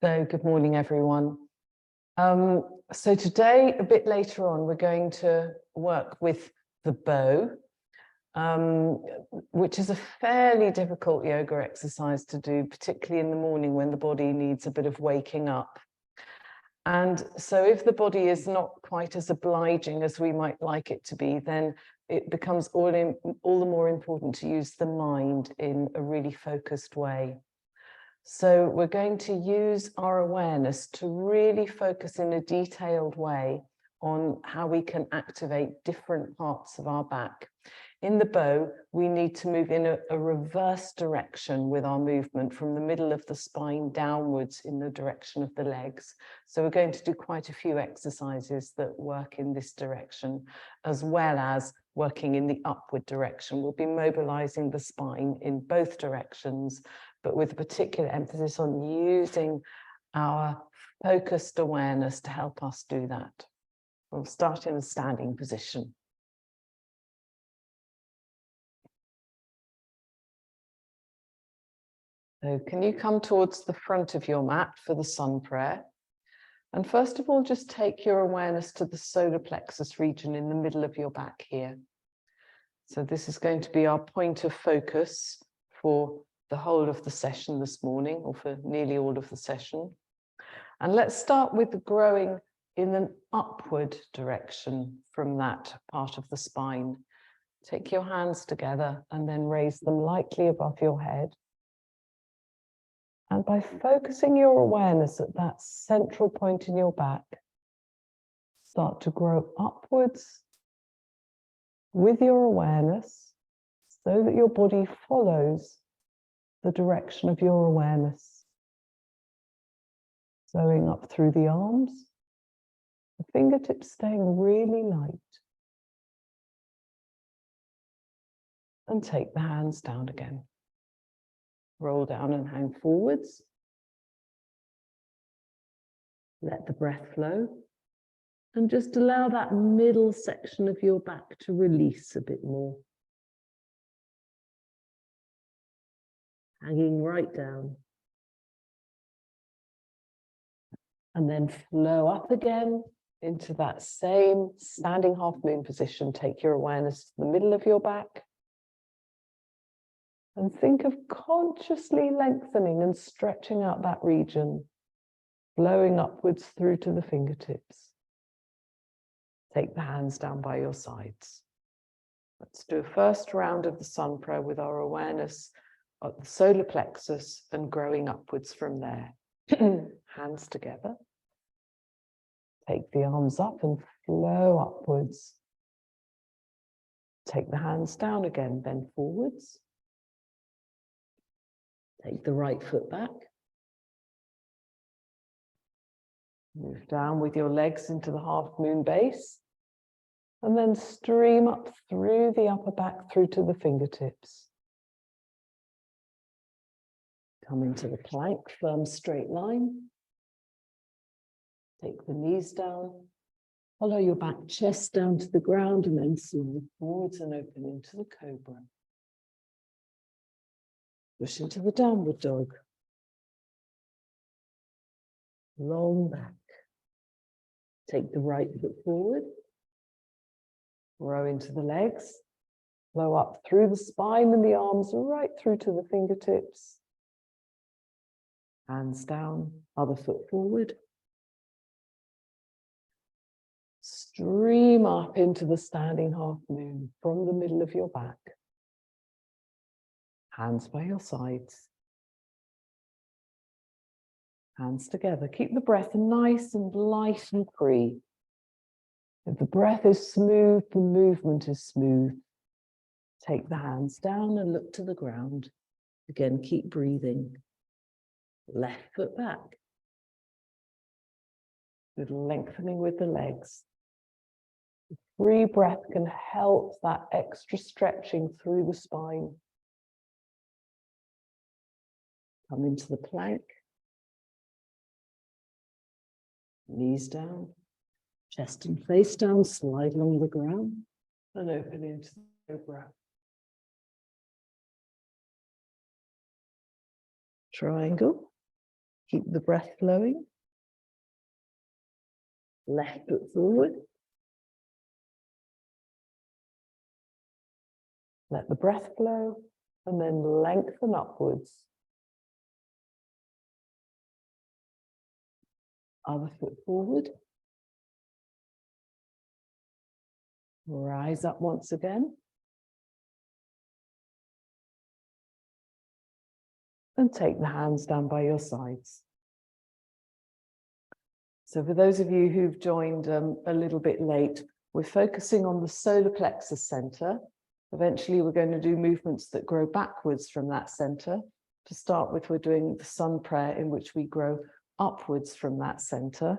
So good morning, everyone. So today, a bit later on, we're going to work with the bow, which is a fairly difficult yoga exercise to do, particularly in the morning when the body needs a bit of waking up. And so if the body is not quite as obliging as we might like it to be, then it becomes all the more important to use the mind in a really focused way. So we're going to use our awareness to really focus in a detailed way on how we can activate different parts of our back. In the bow, we need to move in a reverse direction with our movement from the middle of the spine downwards in the direction of the legs. So we're going to do quite a few exercises that work in this direction, as well as working in the upward direction. We'll be mobilizing the spine in both directions, but with a particular emphasis on using our focused awareness to help us do that. We'll start in a standing position. So can you come towards the front of your mat for the sun prayer? And first of all, just take your awareness to the solar plexus region in the middle of your back here. So this is going to be our point of focus for the whole of the session this morning, or for nearly all of the session. And let's start with growing in an upward direction from that part of the spine. Take your hands together and then raise them lightly above your head. And by focusing your awareness at that central point in your back, start to grow upwards with your awareness so that your body follows the direction of your awareness. Going up through the arms, the fingertips staying really light. And take the hands down again. Roll down and hang forwards. Let the breath flow. And just allow that middle section of your back to release a bit more. Hanging right down. And then flow up again into that same standing half moon position. Take your awareness to the middle of your back. And think of consciously lengthening and stretching out that region, flowing upwards through to the fingertips. Take the hands down by your sides. Let's do a first round of the sun prayer with our awareness at the solar plexus and growing upwards from there. Hands together. Take the arms up and flow upwards. Take the hands down again, bend forwards. Take the right foot back. Move down with your legs into the half moon base. And then stream up through the upper back through to the fingertips. Come into the plank, firm straight line. Take the knees down. Follow your back chest down to the ground and then slide forwards and open into the cobra. Push into the downward dog. Long back. Take the right foot forward. Grow into the legs. Flow up through the spine and the arms right through to the fingertips. Hands down, other foot forward. Stream up into the standing half moon from the middle of your back. Hands by your sides. Hands together. Keep the breath nice and light and free. If the breath is smooth, the movement is smooth. Take the hands down and look to the ground. Again, keep breathing. Left foot back. Little lengthening with the legs. Free breath can help that extra stretching through the spine. Come into the plank. Knees down. Chest and face down. Slide along the ground. And open into the cobra. Triangle. Keep the breath flowing. Left foot forward. Let the breath flow and then lengthen upwards. Other foot forward. Rise up once again. And take the hands down by your sides. So for those of you who've joined a little bit late, we're focusing on the solar plexus center. Eventually, we're going to do movements that grow backwards from that center. To start with, we're doing the sun prayer in which we grow upwards from that center.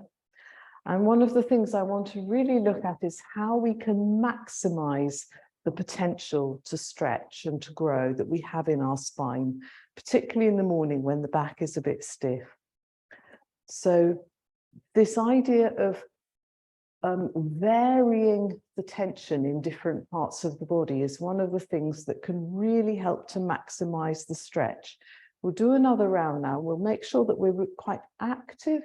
And one of the things I want to really look at is how we can maximize the potential to stretch and to grow that we have in our spine, particularly in the morning when the back is a bit stiff. So this idea of varying the tension in different parts of the body is one of the things that can really help to maximize the stretch. We'll do another round now. We'll make sure that we're quite active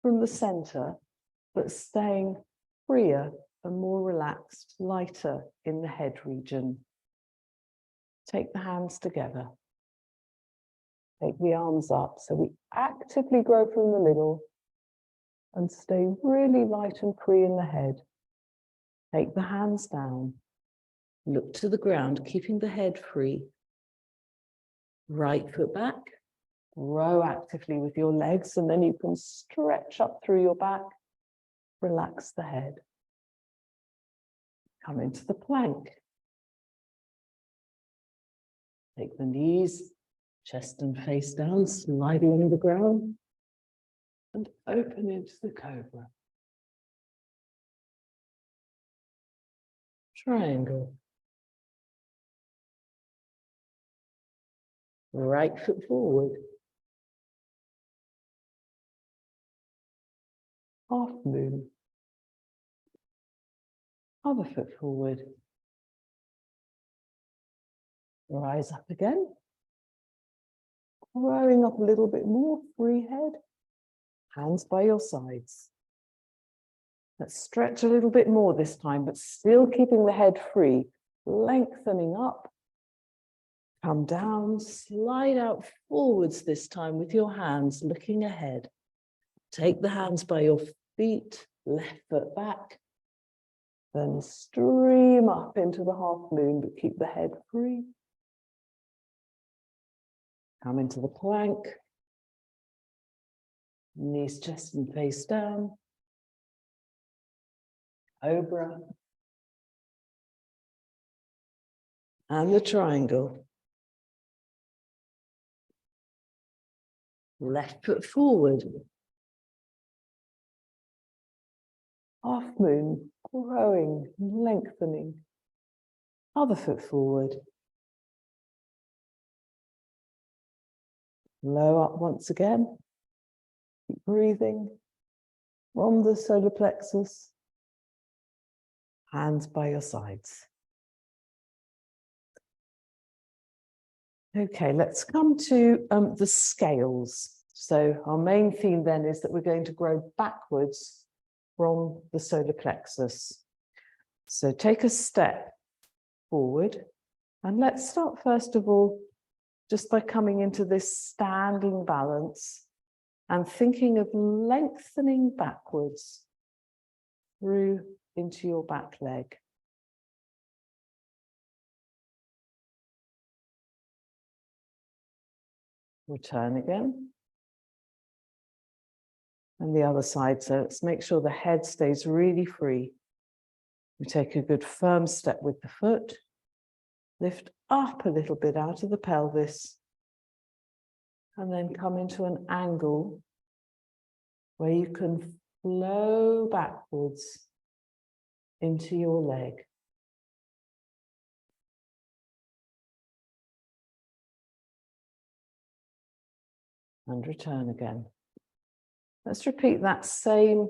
from the center, but staying freer and more relaxed, lighter in the head region. Take the hands together. Take the arms up. So we actively grow from the middle and stay really light and free in the head. Take the hands down. Look to the ground, keeping the head free. Right foot back. Row actively with your legs, and then you can stretch up through your back. Relax the head. Come into the plank. Take the knees, chest and face down, slide along the ground, and open into the cobra. Triangle. Right foot forward. Half moon. Other foot forward. Rise up again. Growing up a little bit more, free head. Hands by your sides. Let's stretch a little bit more this time, but still keeping the head free. Lengthening up. Come down, slide out forwards this time with your hands looking ahead. Take the hands by your feet, left foot back. Then stream up into the half moon, but keep the head free. Come into the plank. Knees, chest and face down. Cobra. And the triangle. Left foot forward. Half moon, growing, lengthening. Other foot forward. Low up once again. Keep breathing. From the solar plexus. Hands by your sides. Okay, let's come to the scales. So our main theme then is that we're going to grow backwards from the solar plexus. So take a step forward, and let's start first of all just by coming into this standing balance and thinking of lengthening backwards through into your back leg. Return again. And the other side, so let's make sure the head stays really free. We take a good firm step with the foot. Lift up a little bit out of the pelvis. And then come into an angle where you can flow backwards into your leg. And return again. Let's repeat that same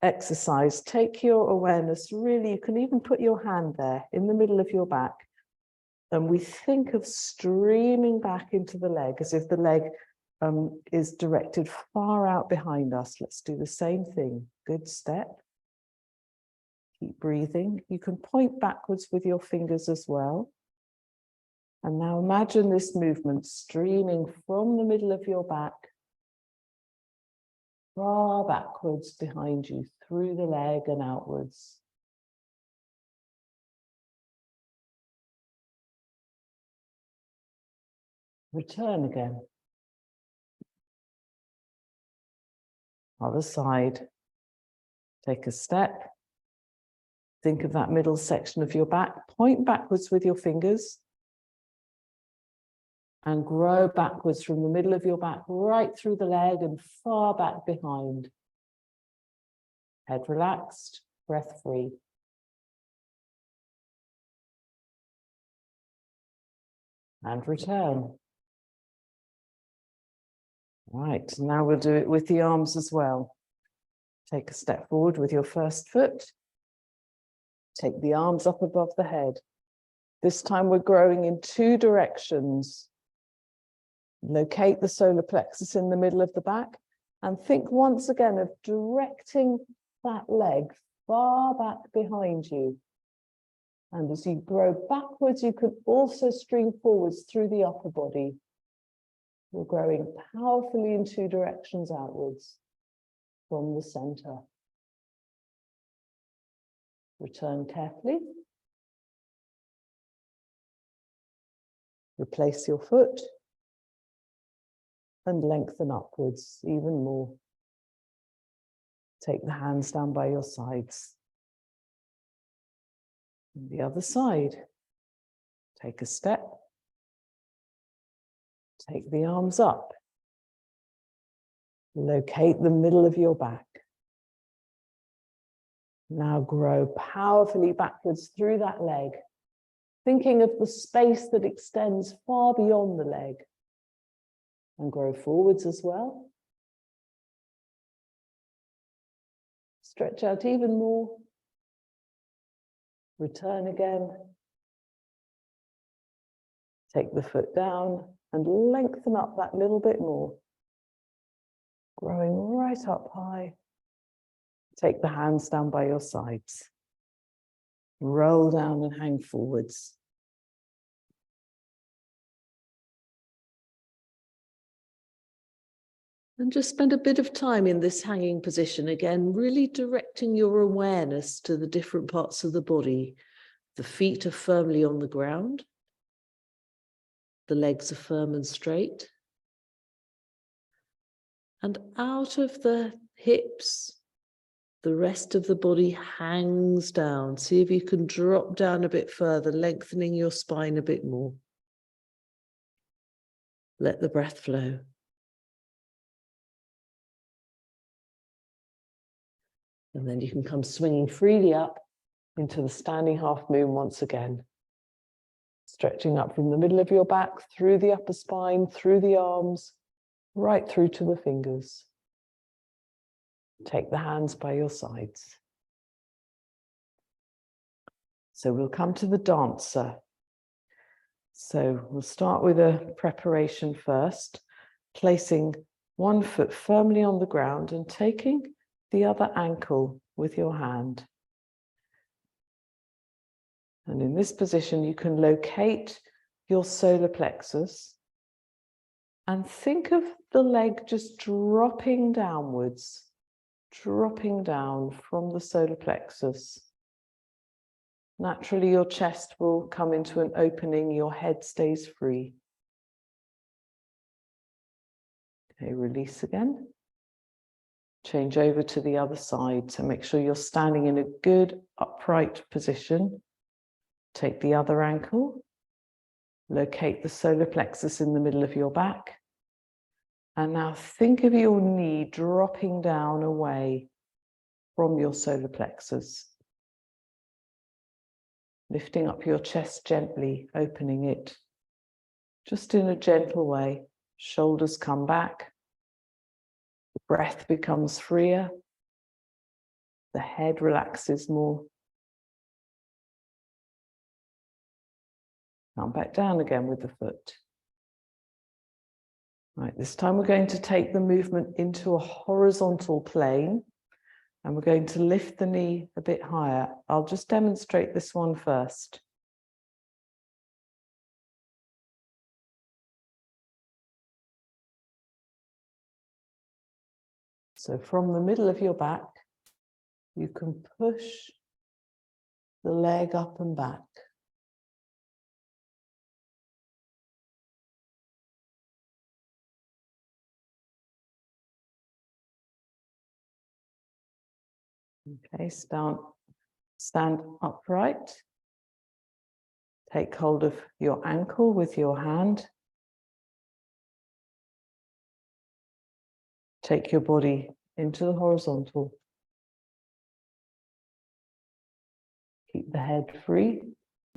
exercise. Take your awareness, really, you can even put your hand there in the middle of your back. And we think of streaming back into the leg as if the leg is directed far out behind us. Let's do the same thing. Good step. Keep breathing. You can point backwards with your fingers as well. And now imagine this movement streaming from the middle of your back, far backwards behind you, through the leg and outwards. Return again. Other side. Take a step. Think of that middle section of your back. Point backwards with your fingers. And grow backwards from the middle of your back, right through the leg and far back behind. Head relaxed, breath free. And return. Right, now we'll do it with the arms as well. Take a step forward with your first foot. Take the arms up above the head. This time we're growing in two directions. Locate the solar plexus in the middle of the back and think once again of directing that leg far back behind you. And as you grow backwards, you can also stream forwards through the upper body. You're growing powerfully in two directions outwards from the center. Return carefully. Replace your foot and lengthen upwards even more. Take the hands down by your sides. And the other side. Take a step. Take the arms up. Locate the middle of your back. Now grow powerfully backwards through that leg, thinking of the space that extends far beyond the leg. And grow forwards as well. Stretch out even more. Return again. Take the foot down and lengthen up that little bit more. Growing right up high. Take the hands down by your sides. Roll down and hang forwards. And just spend a bit of time in this hanging position again, really directing your awareness to the different parts of the body. The feet are firmly on the ground. The legs are firm and straight. And out of the hips, the rest of the body hangs down. See if you can drop down a bit further, lengthening your spine a bit more. Let the breath flow. And then you can come swinging freely up into the standing half moon once again. Stretching up from the middle of your back, through the upper spine, through the arms, right through to the fingers. Take the hands by your sides. So we'll come to the dancer. So we'll start with a preparation first, placing one foot firmly on the ground and taking the other ankle with your hand. And in this position, you can locate your solar plexus and think of the leg just dropping downwards, dropping down from the solar plexus. Naturally, your chest will come into an opening, your head stays free. Okay, release again. Change over to the other side. So make sure you're standing in a good upright position. Take the other ankle. Locate the solar plexus in the middle of your back. And now think of your knee dropping down away from your solar plexus. Lifting up your chest gently, opening it. Just in a gentle way. Shoulders come back. The breath becomes freer. The head relaxes more. Come back down again with the foot. Right, this time we're going to take the movement into a horizontal plane, and we're going to lift the knee a bit higher. I'll just demonstrate this one first. So from the middle of your back, you can push the leg up and back. Okay, stand upright. Take hold of your ankle with your hand. Take your body into the horizontal. Keep the head free.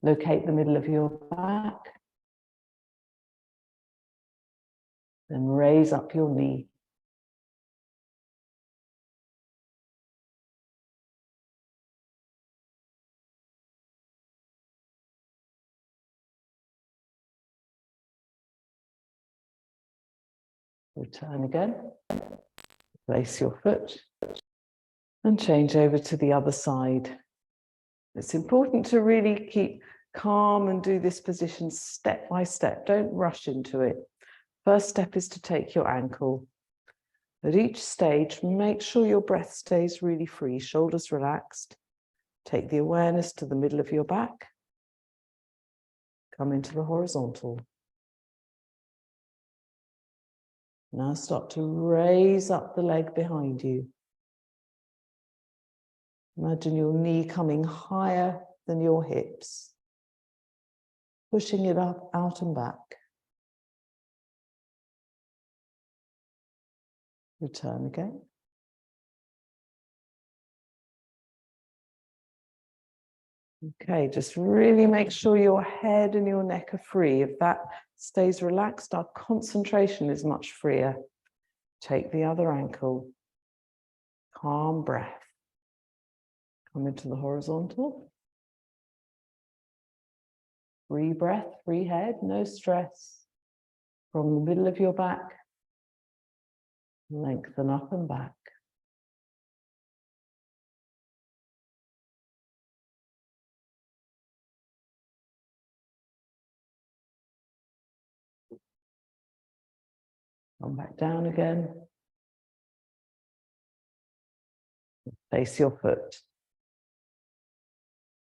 Locate the middle of your back. Then raise up your knee. Return again. Place your foot and change over to the other side. It's important to really keep calm and do this position step by step. Don't rush into it. First step is to take your ankle. At each stage, make sure your breath stays really free, shoulders relaxed. Take the awareness to the middle of your back. Come into the horizontal. Now start to raise up the leg behind you. Imagine your knee coming higher than your hips, pushing it up, out and back. Return again. Okay, just really make sure your head and your neck are free. If that stays relaxed, our concentration is much freer. Take the other ankle. Calm breath. Come into the horizontal. Free breath, free head, no stress. From the middle of your back, lengthen up and back. Come back down again. Place your foot.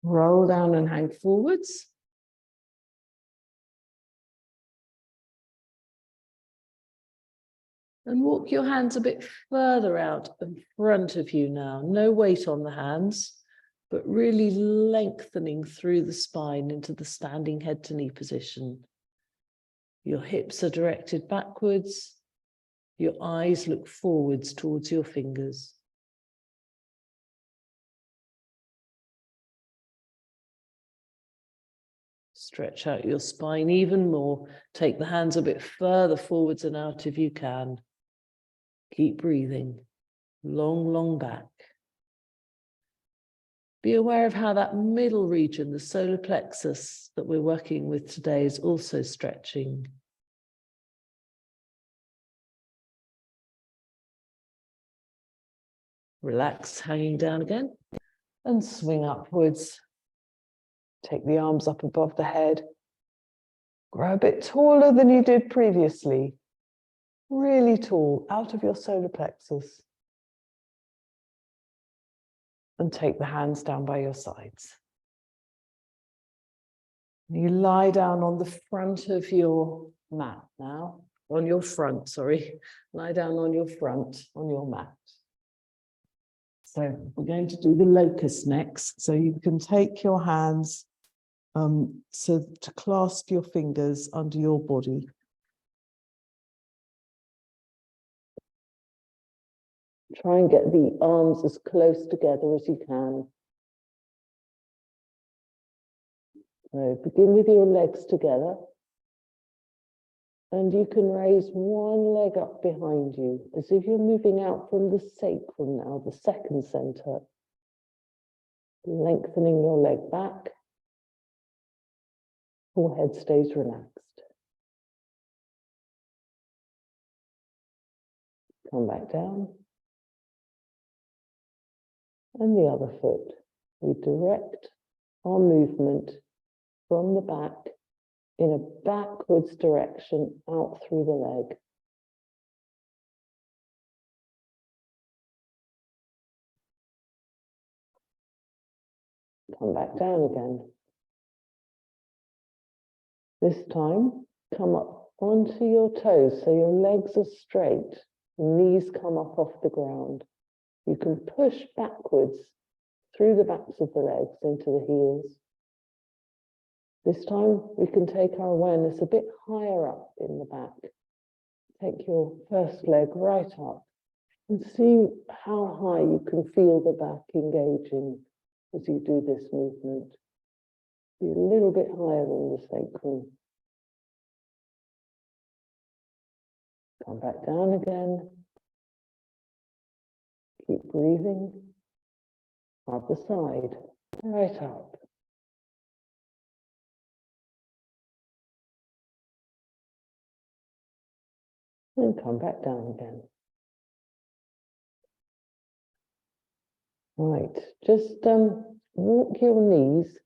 Roll down and hang forwards. And walk your hands a bit further out in front of you now. No weight on the hands, but really lengthening through the spine into the standing head to knee position. Your hips are directed backwards. Your eyes look forwards towards your fingers. Stretch out your spine even more. Take the hands a bit further forwards and out if you can. Keep breathing. Long, long back. Be aware of how that middle region, the solar plexus that we're working with today, is also stretching. Relax, hanging down again, and swing upwards. Take the arms up above the head. Grow a bit taller than you did previously. Really tall, out of your solar plexus. And take the hands down by your sides. You lie down on the front of your mat now. On your front, sorry. Lie down on your front, on your mat. So we're going to do the locust next. So you can take your hands so to clasp your fingers under your body. Try and get the arms as close together as you can. So begin with your legs together. And you can raise one leg up behind you, as if you're moving out from the sacrum now, the second center. Lengthening your leg back. Forehead stays relaxed. Come back down. And the other foot. We direct our movement from the back in a backwards direction out through the leg. Come back down again. This time, come up onto your toes so your legs are straight, knees come up off the ground. You can push backwards through the backs of the legs into the heels. This time, we can take our awareness a bit higher up in the back. Take your first leg right up and see how high you can feel the back engaging as you do this movement. Be a little bit higher than the sacrum. Come back down again. Keep breathing. Other side, right up. And come back down again. Right, just walk your knees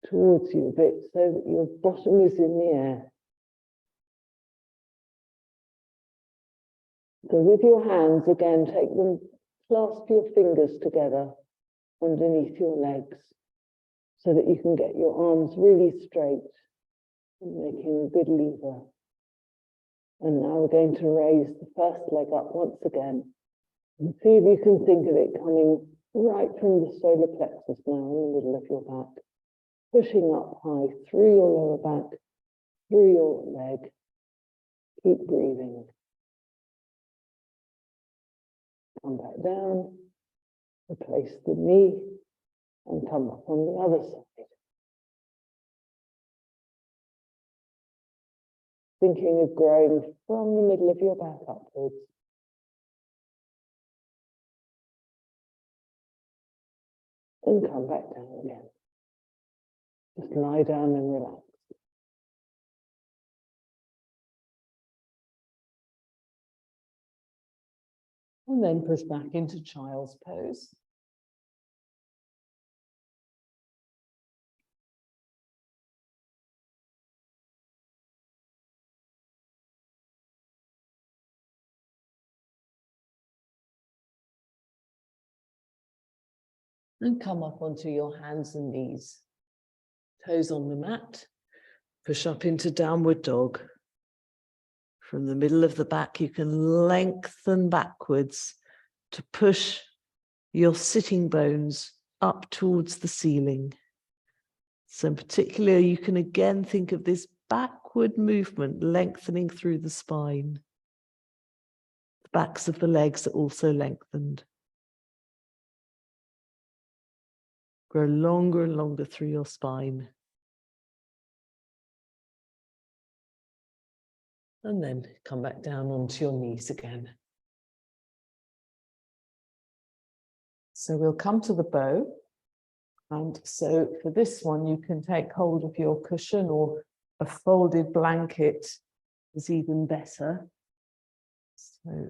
towards you a bit so that your bottom is in the air. So with your hands, again, take them, clasp your fingers together underneath your legs so that you can get your arms really straight and making a good lever. And now we're going to raise the first leg up once again. And see if you can think of it coming right from the solar plexus now in the middle of your back. Pushing up high through your lower back, through your leg. Keep breathing. Come back down, replace the knee, and come up on the other side. Thinking of growing from the middle of your back upwards. And come back down again. Just lie down and relax. And then push back into child's pose. And come up onto your hands and knees. Toes on the mat. Push up into downward dog. From the middle of the back, you can lengthen backwards to push your sitting bones up towards the ceiling. So in particular, you can again think of this backward movement lengthening through the spine. The backs of the legs are also lengthened. Grow longer and longer through your spine. And then come back down onto your knees again. So we'll come to the bow. And so for this one, you can take hold of your cushion, or a folded blanket is even better. So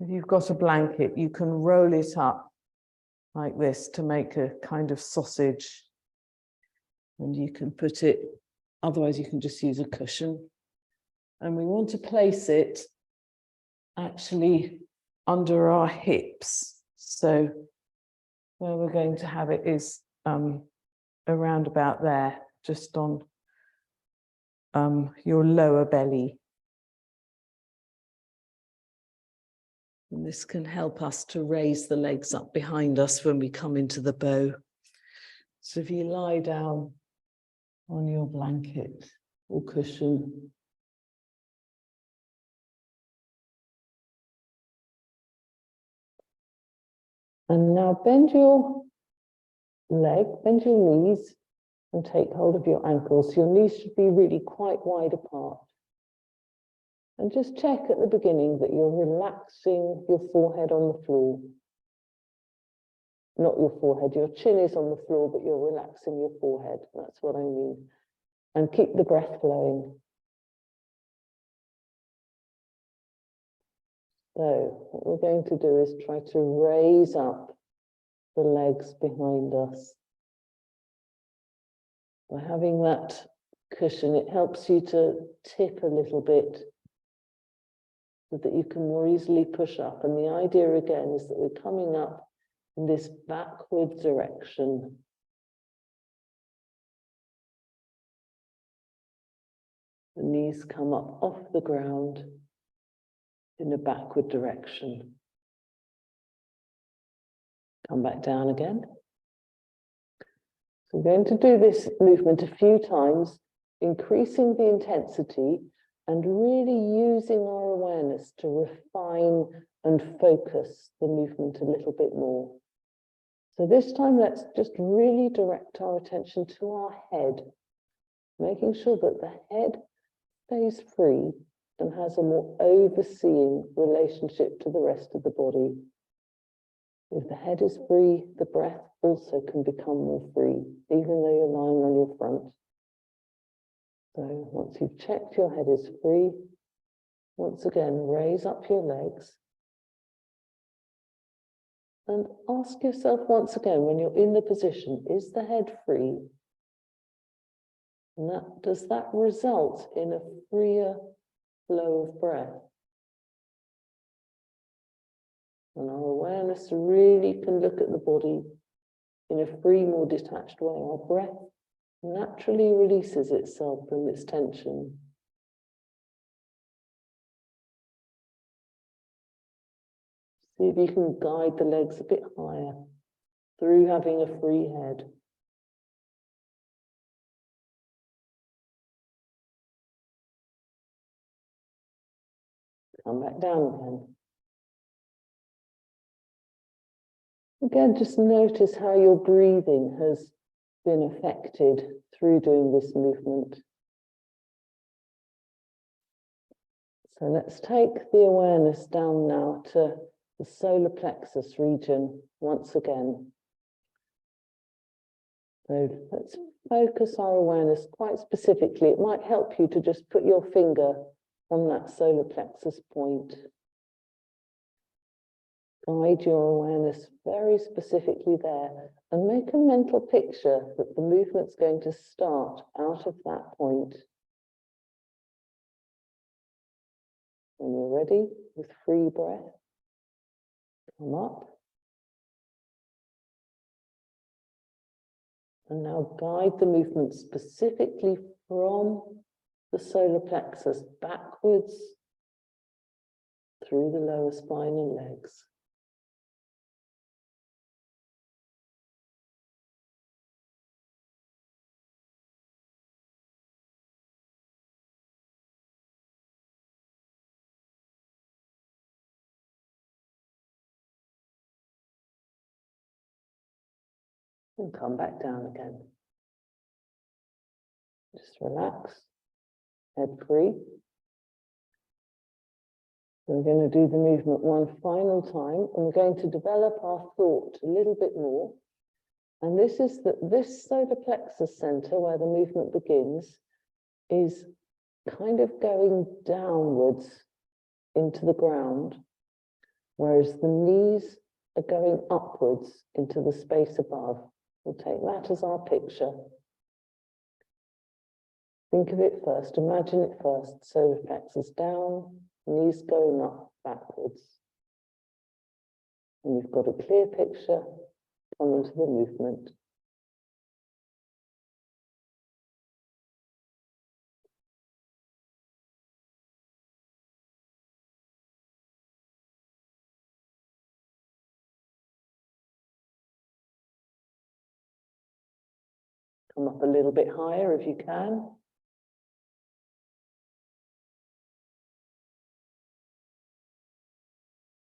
if you've got a blanket, you can roll it up like this to make a kind of sausage. And you can put it, otherwise you can just use a cushion. And we want to place it actually under our hips. So where we're going to have it is around about there, just on your lower belly. And this can help us to raise the legs up behind us when we come into the bow. So if you lie down on your blanket or cushion, and now bend your leg, bend your knees, and take hold of your ankles. Your knees should be really quite wide apart. And just check at the beginning that you're relaxing your forehead on the floor. Not your forehead, your chin is on the floor, but you're relaxing your forehead. That's what I mean. And keep the breath flowing. So what we're going to do is try to raise up the legs behind us. By having that cushion, it helps you to tip a little bit so that you can more easily push up. And the idea again is that we're coming up in this backward direction. The knees come up off the ground in a backward direction. Come back down again. So we're going to do this movement a few times, increasing the intensity and really using our awareness to refine and focus the movement a little bit more. So this time, let's just really direct our attention to our head, making sure that the head stays free and has a more overseeing relationship to the rest of the body. If the head is free, the breath also can become more free, even though you're lying on your front. So once you've checked your head is free, once again, raise up your legs. And ask yourself once again, when you're in the position, is the head free? And does that result in a freer flow of breath? And our awareness really can look at the body in a free, more detached way. Our breath naturally releases itself from its tension. See if you can guide the legs a bit higher through having a free head. Come back down again. Again, just notice how your breathing has been affected through doing this movement. So let's take the awareness down now to the solar plexus region once again. So let's focus our awareness quite specifically. It might help you to just put your finger on that solar plexus point. Guide your awareness very specifically there and make a mental picture that the movement's going to start out of that point. When you're ready, with free breath, come up. And now guide the movement specifically from the solar plexus backwards through the lower spine and legs. And come back down again. Just relax, head free. We're going to do the movement one final time, and we're going to develop our thought a little bit more. And this is that this solar plexus center, where the movement begins, is kind of going downwards into the ground, whereas the knees are going upwards into the space above. We'll take that as our picture. Think of it first, imagine it first. Solar plexus down, knees going up backwards. And you've got a clear picture, come into the movement. Come up a little bit higher if you can.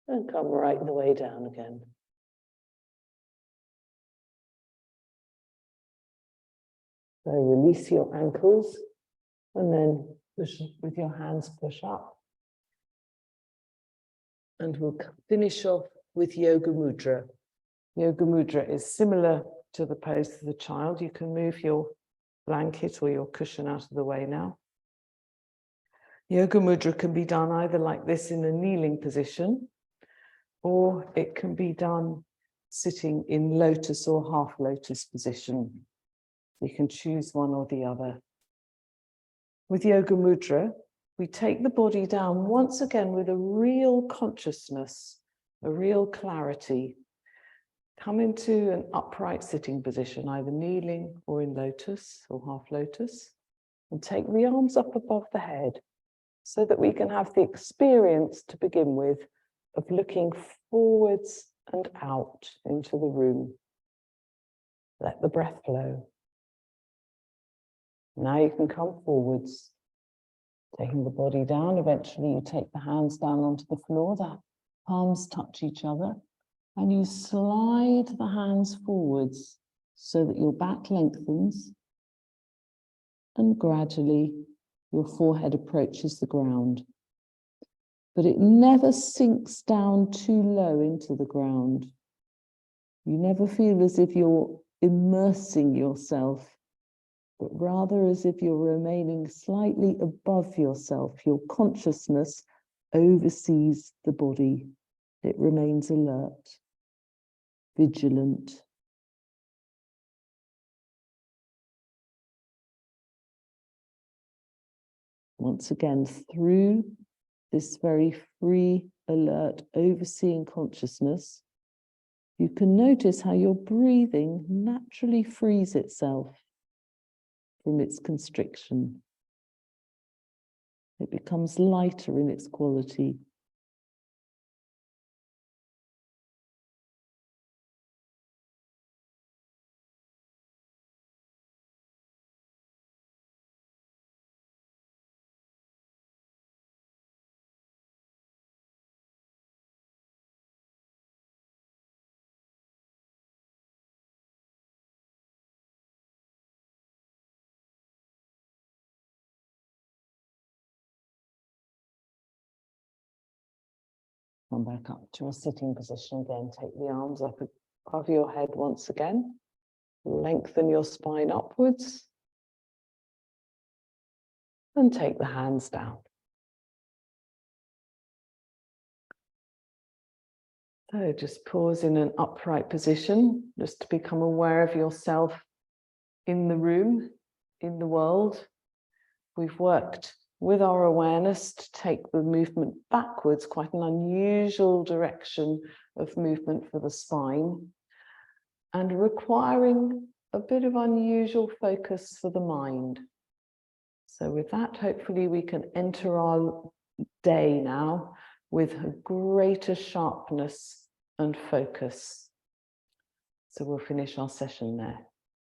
And come right the way down again. So release your ankles and then push with your hands, push up. And we'll finish off with Yoga Mudra. Yoga Mudra is similar to the pose of the child. You can move your blanket or your cushion out of the way now. Yoga Mudra can be done either like this in a kneeling position, or it can be done sitting in lotus or half lotus position. You can choose one or the other. With Yoga Mudra, we take the body down once again with a real consciousness, a real clarity. Come into an upright sitting position, either kneeling or in lotus or half lotus, and take the arms up above the head so that we can have the experience to begin with of looking forwards and out into the room. Let the breath flow. Now you can come forwards, taking the body down. Eventually you take the hands down onto the floor, the palms touch each other, and you slide the hands forwards so that your back lengthens, and gradually your forehead approaches the ground. But it never sinks down too low into the ground. You never feel as if you're immersing yourself, but rather as if you're remaining slightly above yourself. Your consciousness oversees the body. It remains alert, vigilant. Once again, through this very free, alert, overseeing consciousness, you can notice how your breathing naturally frees itself from its constriction. It becomes lighter in its quality. Come back up to a sitting position again. Take the arms up above your head once again. Lengthen your spine upwards. And take the hands down. So just pause in an upright position, just to become aware of yourself in the room, in the world. We've worked with our awareness to take the movement backwards, quite an unusual direction of movement for the spine, and requiring a bit of unusual focus for the mind. So with that, hopefully we can enter our day now with a greater sharpness and focus. So we'll finish our session there.